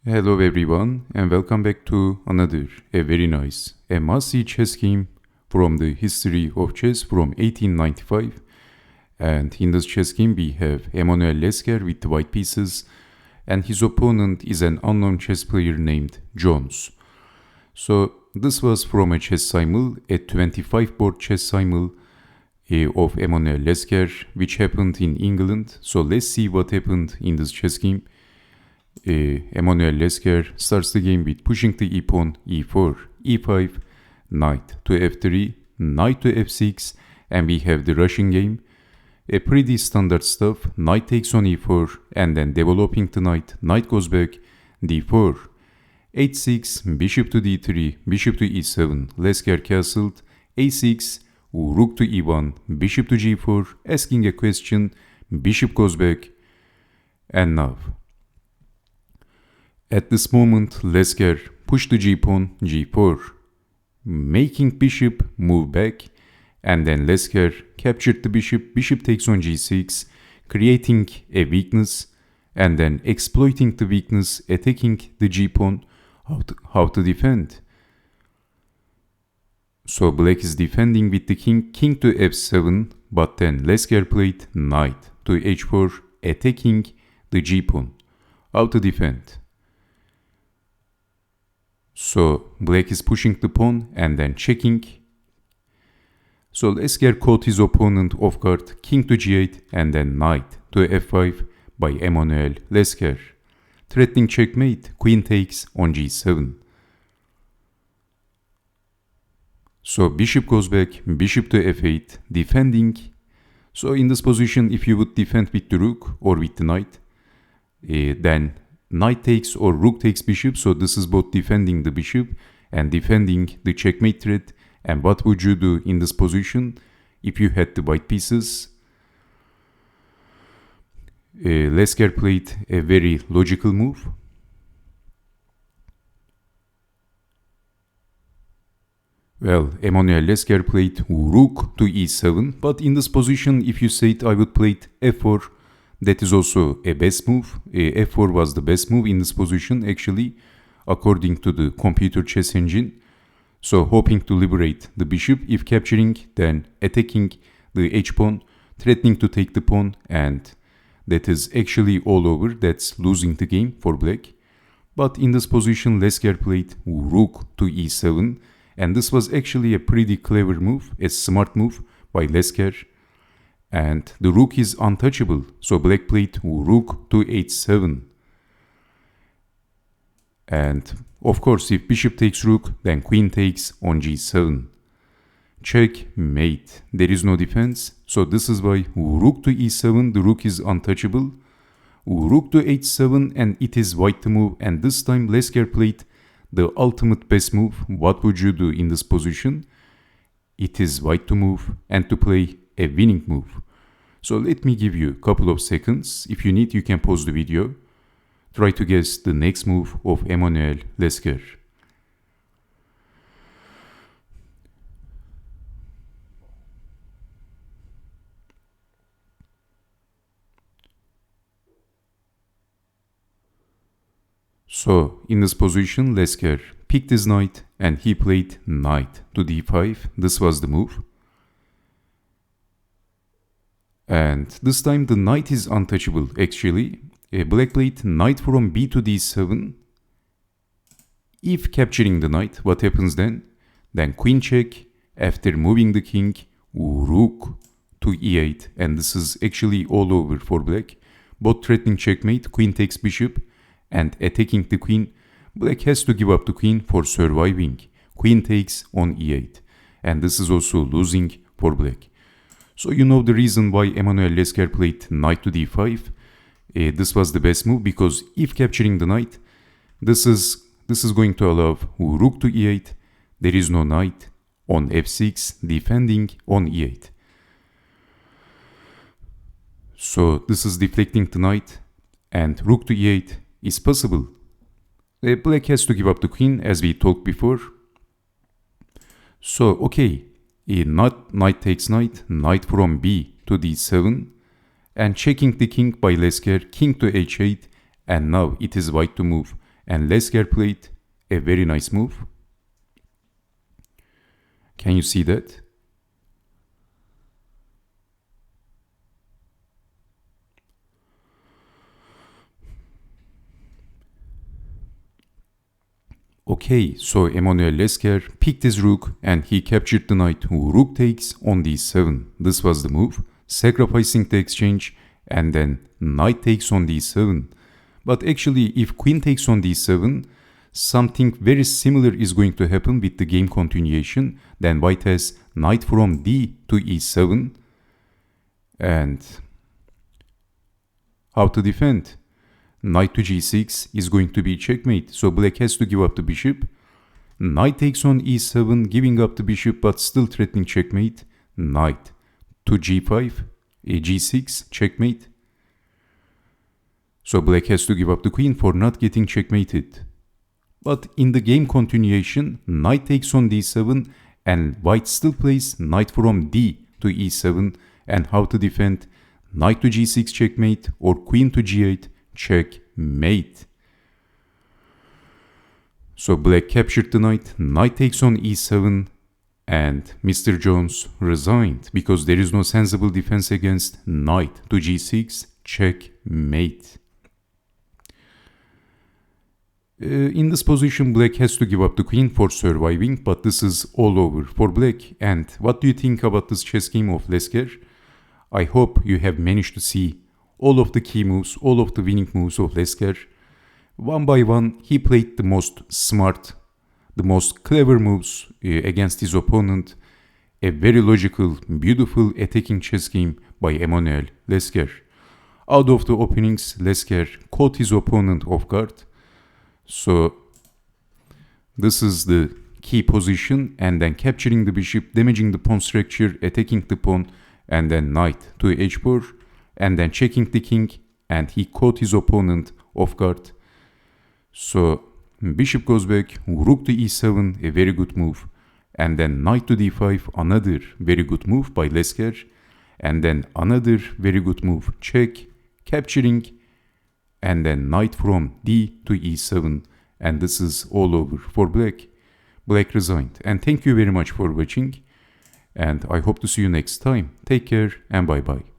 Hello everyone and welcome back to another very nice must-see chess game from the history of chess from 1895. And in this chess game we have Emanuel Lasker with the white pieces and his opponent is an unknown chess player named Jones. So this was from a chess simul, a 25 board chess simul of Emanuel Lasker, which happened in England. So let's see what happened in this chess game. Emanuel Lasker starts the game with pushing the e-pawn e4, e5, knight to f3, knight to f6, and we have the Russian game. A pretty standard stuff, knight takes on e4, and then developing the knight goes back, d4, h6, bishop to d3, bishop to e7, Lasker castled, a6, rook to e1, bishop to g4, asking a question, bishop goes back, and now. At this moment, Lasker pushed the g-pawn g4, making bishop move back, and then Lasker captured the bishop takes on g6, creating a weakness, and then exploiting the weakness, attacking the g-pawn. How to defend? So black is defending with the king to f7, but then Lasker played knight to h4, attacking the g-pawn. How to defend? So black is pushing the pawn and then checking. So Lasker caught his opponent off guard, king to g8 and then knight to f5 by Emanuel Lasker. Threatening checkmate, queen takes on g7. So bishop goes back, bishop to f8, defending. So in this position, if you would defend with the rook or with the knight, then knight takes or rook takes bishop, so this is both defending the bishop and defending the checkmate threat. And what would you do in this position if you had the white pieces? Lasker played a very logical move. Well, Emanuel Lasker played rook to e7, but in this position, if you said I would play f4, that is also a best move. f4 was the best move in this position, actually, according to the computer chess engine. So hoping to liberate the bishop. If capturing, then attacking the h-pawn, threatening to take the pawn, and that is actually all over. That's losing the game for black. But in this position, Lasker played rook to e7, and this was actually a pretty clever move, a smart move by Lasker. And the rook is untouchable, so black played rook to h7. And of course, if bishop takes rook, then queen takes on g7. Checkmate. There is no defense, so this is why rook to e7, the rook is untouchable. Rook to h7, and it is white to move, and this time Lasker played the ultimate best move. What would you do in this position? It is white to move and to play a winning move. So let me give you a couple of seconds. If you need, you can pause the video. Try to guess the next move of Emanuel Lasker. So in this position, Lasker picked his knight and he played knight to d5. This was the move. And this time the knight is untouchable actually. Black played knight from b to d7. If capturing the knight, what happens then? Then queen check, after moving the king, rook to e8. And this is actually all over for black. Both threatening checkmate, queen takes bishop, and attacking the queen. Black has to give up the queen for surviving. Queen takes on e8. And this is also losing for black. So you know the reason why Emanuel Lasker played knight to d5. This was the best move because if capturing the knight, this is going to allow rook to e8. There is no knight on f6, defending on e8. So this is deflecting the knight, and rook to e8 is possible. Black has to give up the queen as we talked before. So okay. Knight takes knight from b to d7, and checking the king by Lasker, king to h8, and now it is white to move, And Lasker played a very nice move. Can you see that? Okay, so Emanuel Lasker picked his rook and he captured the knight. Rook takes on d7. This was the move, sacrificing the exchange, and then knight takes on d7. But actually, if queen takes on d7, something very similar is going to happen with the game continuation. Then white has knight from d to e7. And how to defend? Knight to g6 is going to be checkmate, so black has to give up the bishop. Knight takes on e7, giving up the bishop but still threatening checkmate. Knight to g5, g6, checkmate. So black has to give up the queen for not getting checkmated. But in the game continuation, knight takes on d7 and white still plays knight from d to e7. And how to defend? Knight to g6 checkmate or queen to g8 checkmate. So black captured the knight, knight takes on e7, and Mr. Jones resigned because there is no sensible defense against knight to g6 checkmate. In this position, black has to give up the queen for surviving, but this is all over for black. And what do you think about this chess game of Lasker? I hope you have managed to see all of the key moves, all of the winning moves of Lasker. One by one, he played the most smart, the most clever moves against his opponent. A very logical, beautiful attacking chess game by Emanuel Lasker. Out of the openings, Lasker caught his opponent off guard. So this is the key position, and then capturing the bishop, damaging the pawn structure, attacking the pawn, and then knight to h4, and then checking the king, and he caught his opponent off guard. So bishop goes back, rook to e7, a very good move, and then knight to d5, another very good move by Lasker, and then another very good move, check, capturing, and then knight from d to e7, and this is all over for black. Black resigned. And thank you very much for watching, and I hope to see you next time. Take care and bye bye.